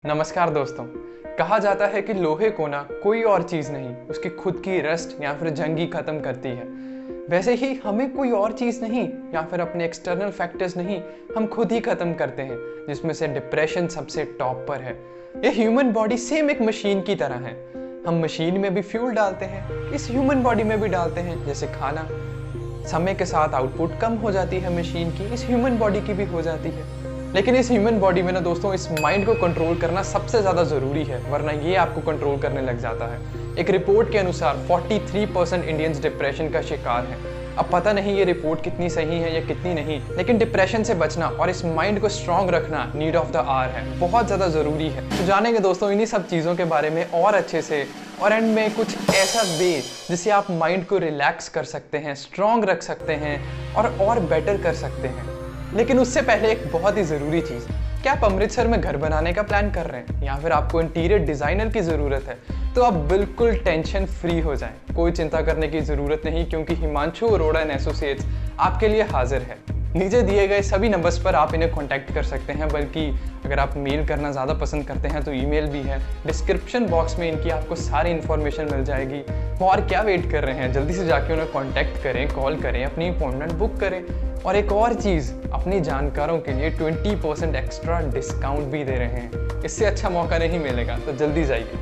नमस्कार दोस्तों। कहा जाता है कि लोहे को ना कोई और चीज़ नहीं उसकी खुद की रस्ट या फिर जंग ही ख़त्म करती है। वैसे ही हमें कोई और चीज़ नहीं या फिर अपने एक्सटर्नल फैक्टर्स नहीं, हम खुद ही ख़त्म करते हैं, जिसमें से डिप्रेशन सबसे टॉप पर है। ये ह्यूमन बॉडी सेम एक मशीन की तरह है। हम मशीन में भी फ्यूल डालते हैं, इस ह्यूमन बॉडी में भी डालते हैं, जैसे खाना। समय के साथ आउटपुट कम हो जाती है मशीन की, इस ह्यूमन बॉडी की भी हो जाती है। लेकिन इस ह्यूमन बॉडी में ना दोस्तों, इस माइंड को कंट्रोल करना सबसे ज़्यादा ज़रूरी है, वरना ये आपको कंट्रोल करने लग जाता है। एक रिपोर्ट के अनुसार 43% इंडियंस डिप्रेशन का शिकार हैं। अब पता नहीं ये रिपोर्ट कितनी सही है या कितनी नहीं, लेकिन डिप्रेशन से बचना और इस माइंड को स्ट्रॉन्ग रखना नीड ऑफ द आवर है, बहुत ज़्यादा ज़रूरी है। तो जानेंगे दोस्तों इन्हीं सब चीज़ों के बारे में और अच्छे से, और एंड में कुछ ऐसा वे जिससे आप माइंड को रिलैक्स कर सकते हैं, स्ट्रॉन्ग रख सकते हैं और बेटर कर सकते हैं। लेकिन उससे पहले एक बहुत ही ज़रूरी चीज़, क्या आप अमृतसर में घर बनाने का प्लान कर रहे हैं या फिर आपको इंटीरियर डिज़ाइनर की ज़रूरत है, तो आप बिल्कुल टेंशन फ्री हो जाएं। कोई चिंता करने की ज़रूरत नहीं, क्योंकि हिमांशु अरोड़ा एंड एसोसिएट्स आपके लिए हाजिर है। नीचे दिए गए सभी नंबर्स पर आप इन्हें कॉन्टैक्ट कर सकते हैं, बल्कि अगर आप मेल करना ज़्यादा पसंद करते हैं तो ईमेल भी है। डिस्क्रिप्शन बॉक्स में इनकी आपको सारी इन्फॉर्मेशन मिल जाएगी। और क्या वेट कर रहे हैं, जल्दी से जाके उन्हें कॉन्टैक्ट करें, कॉल करें, अपनी अपॉइंटमेंट बुक करें। और एक और चीज़, अपनी जानकारों के लिए 20% एक्स्ट्रा डिस्काउंट भी दे रहे हैं। इससे अच्छा मौका नहीं मिलेगा, तो जल्दी जाइए।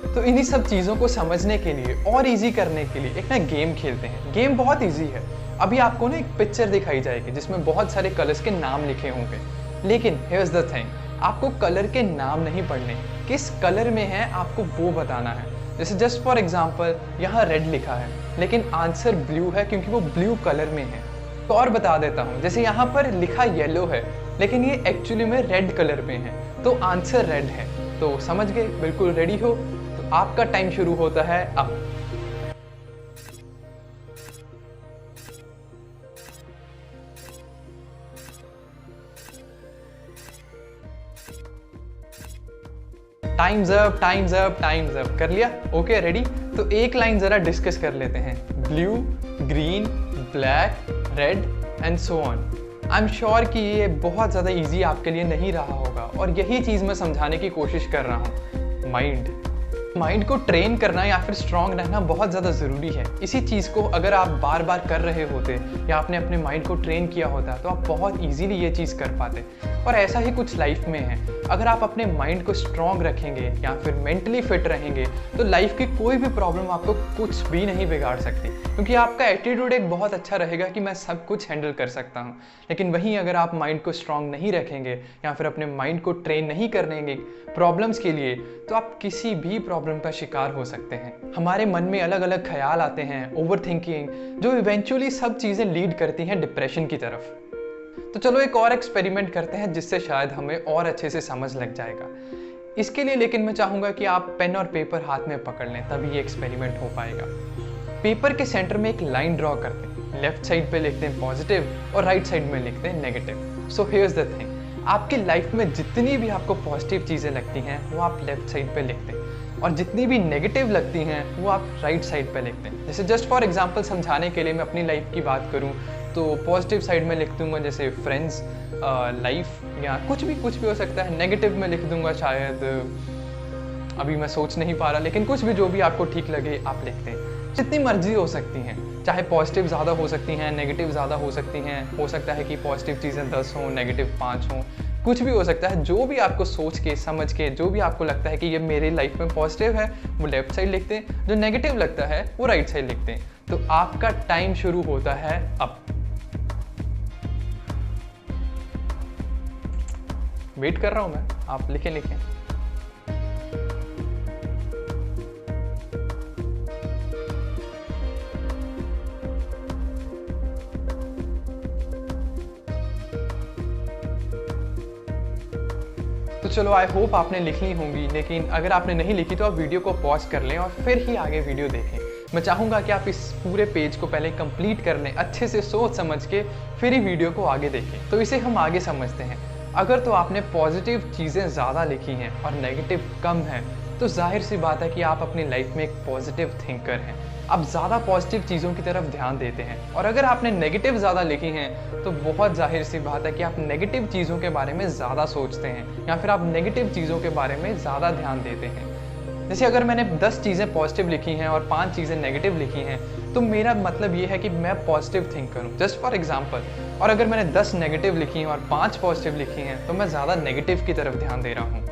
तो इन्हीं सब चीज़ों को समझने के लिए और इजी करने के लिए एक ना गेम खेलते हैं। गेम बहुत इजी है। अभी आपको ना एक पिक्चर दिखाई जाएगी जिसमें बहुत सारे कलर्स के नाम लिखे होंगे, लेकिन हियर्स द थिंग, आपको कलर के नाम नहीं पढ़ने, किस कलर में है आपको वो बताना है। जैसे जस्ट फॉर एग्जांपल यहाँ रेड लिखा है, लेकिन आंसर ब्लू है क्योंकि वो ब्लू कलर में है। तो और बता देता हूँ, जैसे यहाँ पर लिखा येलो है, लेकिन ये एक्चुअली में रेड कलर में है, तो आंसर रेड है। तो समझ गए, बिल्कुल रेडी हो? तो आपका टाइम शुरू होता है अब। Times up, times up, times up. कर लिया? Okay, ready? तो एक लाइन जरा डिस्कस कर लेते हैं। Blue, green, black, red and so on. I am sure कि ये बहुत ज़्यादा इजी आपके लिए नहीं रहा होगा, और यही चीज़ मैं समझाने की कोशिश कर रहा हूँ। माइंड को ट्रेन करना या फिर स्ट्रांग रहना बहुत ज़्यादा ज़रूरी है। इसी चीज़ को अगर आप बार बार कर रहे होते या आपने अपने माइंड को ट्रेन किया होता, तो आप बहुत इजीली ये चीज़ कर पाते। और ऐसा ही कुछ लाइफ में है। अगर आप अपने माइंड को स्ट्रांग रखेंगे या फिर मेंटली फिट रहेंगे, तो लाइफ की कोई भी प्रॉब्लम आपको कुछ भी नहीं बिगाड़ सकती, क्योंकि आपका एटीट्यूड एक बहुत अच्छा रहेगा कि मैं सब कुछ हैंडल कर सकता हूँ। लेकिन वहीं अगर आप माइंड को स्ट्रांग नहीं रखेंगे या फिर अपने माइंड को ट्रेन नहीं करेंगे प्रॉब्लम्स के लिए, तो आप किसी भी प्रॉब्लम का शिकार हो सकते हैं। हमारे मन में अलग अलग ख्याल आते हैं, ओवर थिंकिंग, जो इवेंचुअली सब चीज़ें लीड करती हैं डिप्रेशन की तरफ। तो चलो एक और एक्सपेरिमेंट करते हैं, जिससे शायद हमें और अच्छे से समझ लग जाएगा। इसके लिए लेकिन मैं चाहूँगा कि आप पेन और पेपर हाथ में पकड़ लें, तभी ये एक्सपेरिमेंट हो पाएगा। पेपर के सेंटर में एक लाइन ड्रॉ करते हैं। लेफ्ट साइड पे लिखते हैं पॉजिटिव और राइट साइड में लिखते हैं negative. So here's the thing, आपकी लाइफ में जितनी भी आपको पॉजिटिव चीज़ें लगती हैं वो आप लेफ्ट साइड पे लिखते हैं, और जितनी भी नेगेटिव लगती हैं वो आप राइट साइड पे लिखते हैं। जैसे जस्ट फॉर एग्जांपल समझाने के लिए मैं अपनी लाइफ की बात करूं, तो पॉजिटिव साइड में लिख दूंगा जैसे फ्रेंड्स, लाइफ, या कुछ भी हो सकता है। नेगेटिव में लिख दूंगा शायद, अभी मैं सोच नहीं पा रहा, लेकिन कुछ भी जो भी आपको ठीक लगे आप लिखते हैं। जितनी मर्जी हो सकती हैं, चाहे पॉजिटिव ज़्यादा हो सकती हैं, नेगेटिव ज़्यादा हो सकती हैं। हो सकता है कि पॉजिटिव चीज़ें 10 हों, नेगेटिव 5 हों, कुछ भी हो सकता है। जो भी आपको सोच के समझ के, जो भी आपको लगता है कि ये मेरी लाइफ में पॉजिटिव है, वो लेफ्ट साइड लिखते हैं। जो नेगेटिव लगता है वो राइट साइड लिखते हैं। तो आपका टाइम शुरू होता है अब। वेट कर रहा हूं मैं, आप लिखें। तो चलो, आई होप आपने लिख ली होंगी, लेकिन अगर आपने नहीं लिखी तो आप वीडियो को पॉज कर लें और फिर ही आगे वीडियो देखें। मैं चाहूँगा कि आप इस पूरे पेज को पहले कंप्लीट कर लें, अच्छे से सोच समझ के, फिर ही वीडियो को आगे देखें। तो इसे हम आगे समझते हैं। अगर तो आपने पॉजिटिव चीज़ें ज़्यादा लिखी हैं और नेगेटिव कम है, तो जाहिर सी बात है कि आप अपनी लाइफ में एक पॉजिटिव थिंकर हैं। आप ज़्यादा पॉजिटिव चीज़ों की तरफ ध्यान देते हैं। और अगर आपने नेगेटिव ज़्यादा लिखी हैं तो बहुत जाहिर सी बात है कि आप नेगेटिव चीज़ों के बारे में ज़्यादा सोचते हैं या फिर आप नेगेटिव चीज़ों के बारे में ज़्यादा ध्यान देते हैं। जैसे अगर मैंने 10 चीज़ें पॉजिटिव लिखी हैं और 5 चीज़ें नेगेटिव लिखी हैं तो मेरा मतलब ये है कि मैं पॉजिटिव थिंक करूँ, जस्ट फॉर एग्जांपल। और अगर मैंने 10 नेगेटिव लिखी हैं और 5 पॉजिटिव लिखी हैं तो मैं ज़्यादा नेगेटिव की तरफ ध्यान दे रहा हूँ।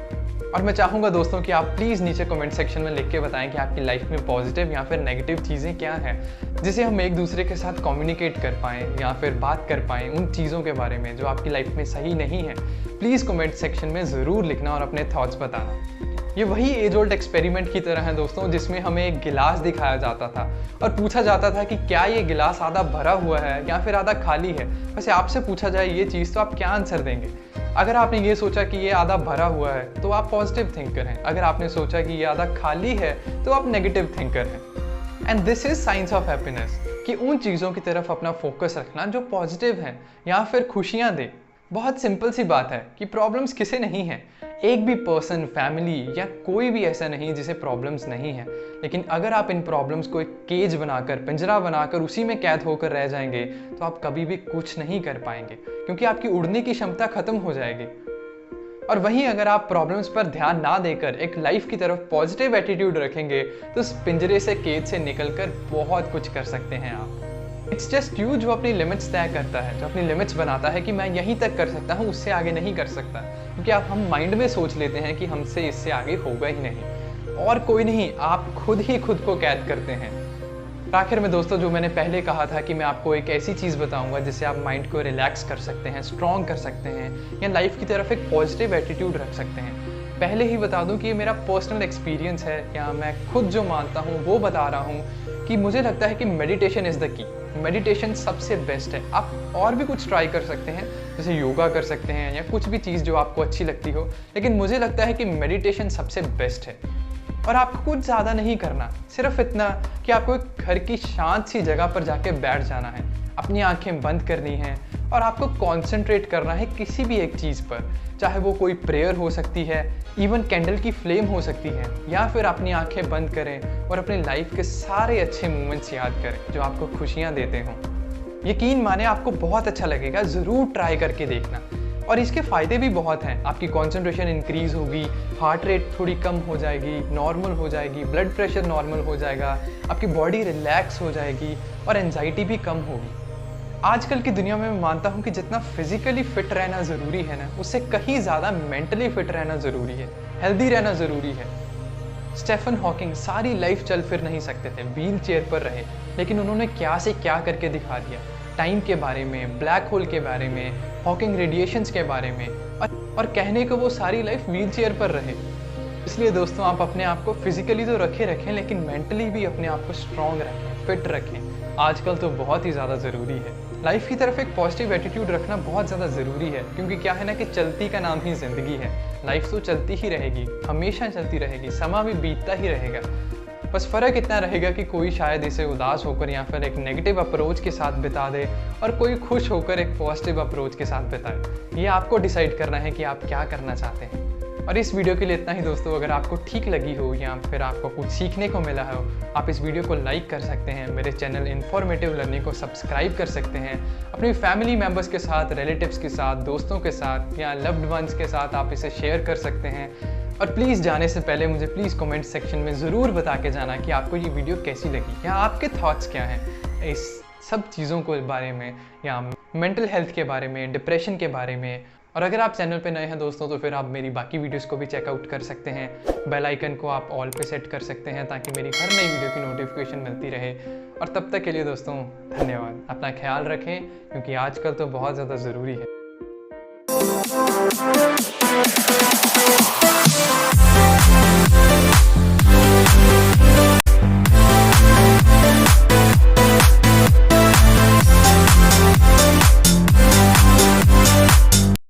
और मैं चाहूँगा दोस्तों कि आप प्लीज़ नीचे कमेंट सेक्शन में लिख के बताएं कि आपकी लाइफ में पॉजिटिव या फिर नेगेटिव चीज़ें क्या हैं, जिसे हम एक दूसरे के साथ कम्युनिकेट कर पाएँ या फिर बात कर पाएँ उन चीज़ों के बारे में जो आपकी लाइफ में सही नहीं है। प्लीज़ कमेंट सेक्शन में ज़रूर लिखना और अपने थॉट्स बताना। ये वही एज ओल्ड एक्सपेरिमेंट की तरह है दोस्तों, जिसमें हमें एक गिलास दिखाया जाता था और पूछा जाता था कि क्या ये गिलास आधा भरा हुआ है या फिर आधा खाली है। वैसे आपसे पूछा जाए ये चीज़ तो आप क्या आंसर देंगे? अगर आपने ये सोचा कि ये आधा भरा हुआ है तो आप पॉजिटिव थिंकर हैं। अगर आपने सोचा कि ये आधा खाली है तो आप नेगेटिव थिंकर हैं। And this is science of happiness, कि उन चीज़ों की तरफ अपना फोकस रखना जो पॉजिटिव हैं या फिर खुशियाँ दे। बहुत सिंपल सी बात है कि प्रॉब्लम्स किसे नहीं हैं। एक भी पर्सन, फैमिली या कोई भी ऐसा नहीं जिसे प्रॉब्लम्स नहीं है। लेकिन अगर आप इन प्रॉब्लम्स को एक केज बनाकर, पिंजरा बनाकर उसी में कैद होकर रह जाएंगे तो आप कभी भी कुछ नहीं कर पाएंगे, क्योंकि आपकी उड़ने की क्षमता खत्म हो जाएगी। और वहीं अगर आप प्रॉब्लम्स पर ध्यान ना देकर एक लाइफ की तरफ पॉजिटिव एटीट्यूड रखेंगे तो उस पिंजरे से, केज से निकलकर बहुत कुछ कर सकते हैं आप। इट्स जस्ट यू जो अपनी लिमिट्स तय करता है, जो अपनी लिमिट्स बनाता है कि मैं यहीं तक कर सकता हूँ, उससे आगे नहीं कर सकता। क्योंकि आप हम माइंड में सोच लेते हैं कि हमसे इससे आगे होगा ही नहीं, और कोई नहीं, आप खुद ही खुद को कैद करते हैं। आखिर में दोस्तों, जो मैंने पहले कहा था कि मैं आपको एक ऐसी चीज़ बताऊंगा जिससे आप माइंड को रिलैक्स कर सकते हैं, स्ट्रॉन्ग कर सकते हैं या लाइफ की तरफ एक पॉजिटिव एटीट्यूड रख सकते हैं। पहले ही बता दूं कि ये मेरा पर्सनल एक्सपीरियंस है, या मैं खुद जो मानता हूँ वो बता रहा हूँ कि मुझे लगता है कि meditation is the key. Meditation सबसे बेस्ट है। आप और भी कुछ ट्राई कर सकते हैं, जैसे योगा कर सकते हैं या कुछ भी चीज़ जो आपको अच्छी लगती हो, लेकिन मुझे लगता है कि मेडिटेशन सबसे बेस्ट है। और आपको कुछ ज़्यादा नहीं करना, सिर्फ इतना कि आपको एक घर की शांत सी जगह पर जाके बैठ जाना है, अपनी आंखें बंद करनी हैं और आपको कॉन्सेंट्रेट करना है किसी भी एक चीज़ पर। चाहे वो कोई प्रेयर हो सकती है, इवन कैंडल की फ्लेम हो सकती है, या फिर अपनी आंखें बंद करें और अपनी लाइफ के सारे अच्छे मोमेंट्स याद करें जो आपको खुशियाँ देते हों। यकीन माने आपको बहुत अच्छा लगेगा, ज़रूर ट्राई करके देखना। और इसके फ़ायदे भी बहुत हैं। आपकी कंसंट्रेशन इंक्रीज़ होगी, हार्ट रेट थोड़ी कम हो जाएगी, नॉर्मल हो जाएगी, ब्लड प्रेशर नॉर्मल हो जाएगा, आपकी बॉडी रिलैक्स हो जाएगी और एंजाइटी भी कम होगी। आजकल की दुनिया में मैं मानता हूँ कि जितना फिजिकली फिट रहना ज़रूरी है ना, उससे कहीं ज़्यादा मेंटली फिट रहना ज़रूरी है, हेल्दी रहना ज़रूरी है। स्टीफन हॉकिंग सारी लाइफ चल फिर नहीं सकते थे, व्हील चेयर पर रहे, लेकिन उन्होंने क्या से क्या करके दिखा दिया। टाइम के बारे में, ब्लैक होल के बारे में, हॉकिंग रेडिएशंस के बारे में, और कहने को वो सारी लाइफ व्हील चेयर पर रहे। इसलिए दोस्तों, आप अपने आप को फिजिकली तो रखें लेकिन मेंटली भी अपने आप को स्ट्रॉन्ग रखें, फिट रखें। आजकल तो बहुत ही ज़्यादा ज़रूरी है। लाइफ की तरफ एक पॉजिटिव एटीट्यूड रखना बहुत ज़्यादा ज़रूरी है, क्योंकि क्या है ना कि चलती का नाम ही ज़िंदगी है। लाइफ तो चलती ही रहेगी, हमेशा चलती रहेगी, समा भी बीतता ही रहेगा। बस फ़र्क इतना रहेगा कि कोई शायद इसे उदास होकर या फिर एक नेगेटिव अप्रोच के साथ बिता दे और कोई खुश होकर एक पॉजिटिव अप्रोच के साथ बिताए। ये आपको डिसाइड करना है कि आप क्या करना चाहते हैं। और इस वीडियो के लिए इतना ही दोस्तों। अगर आपको ठीक लगी हो या फिर आपको कुछ सीखने को मिला हो, आप इस वीडियो को लाइक कर सकते हैं, मेरे चैनल इन्फॉर्मेटिव लर्निंग को सब्सक्राइब कर सकते हैं, अपनी फैमिली मेम्बर्स के साथ, रिलेटिव्स के साथ, दोस्तों के साथ या लव्ड वंस के साथ आप इसे शेयर कर सकते हैं। और प्लीज़ जाने से पहले मुझे प्लीज़ कमेंट सेक्शन में ज़रूर बता के जाना कि आपको ये वीडियो कैसी लगी या आपके थॉट्स क्या हैं इस सब चीज़ों के बारे में, या मेंटल हेल्थ के बारे में, डिप्रेशन के बारे में। और अगर आप चैनल पे नए हैं दोस्तों, तो फिर आप मेरी बाकी वीडियोस को भी चेकआउट कर सकते हैं। बेल आइकन को आप ऑल पे सेट कर सकते हैं ताकि मेरी हर नई वीडियो की नोटिफिकेशन मिलती रहे। और तब तक के लिए दोस्तों धन्यवाद। अपना ख्याल रखें, क्योंकि आजकल तो बहुत ज़्यादा ज़रूरी है।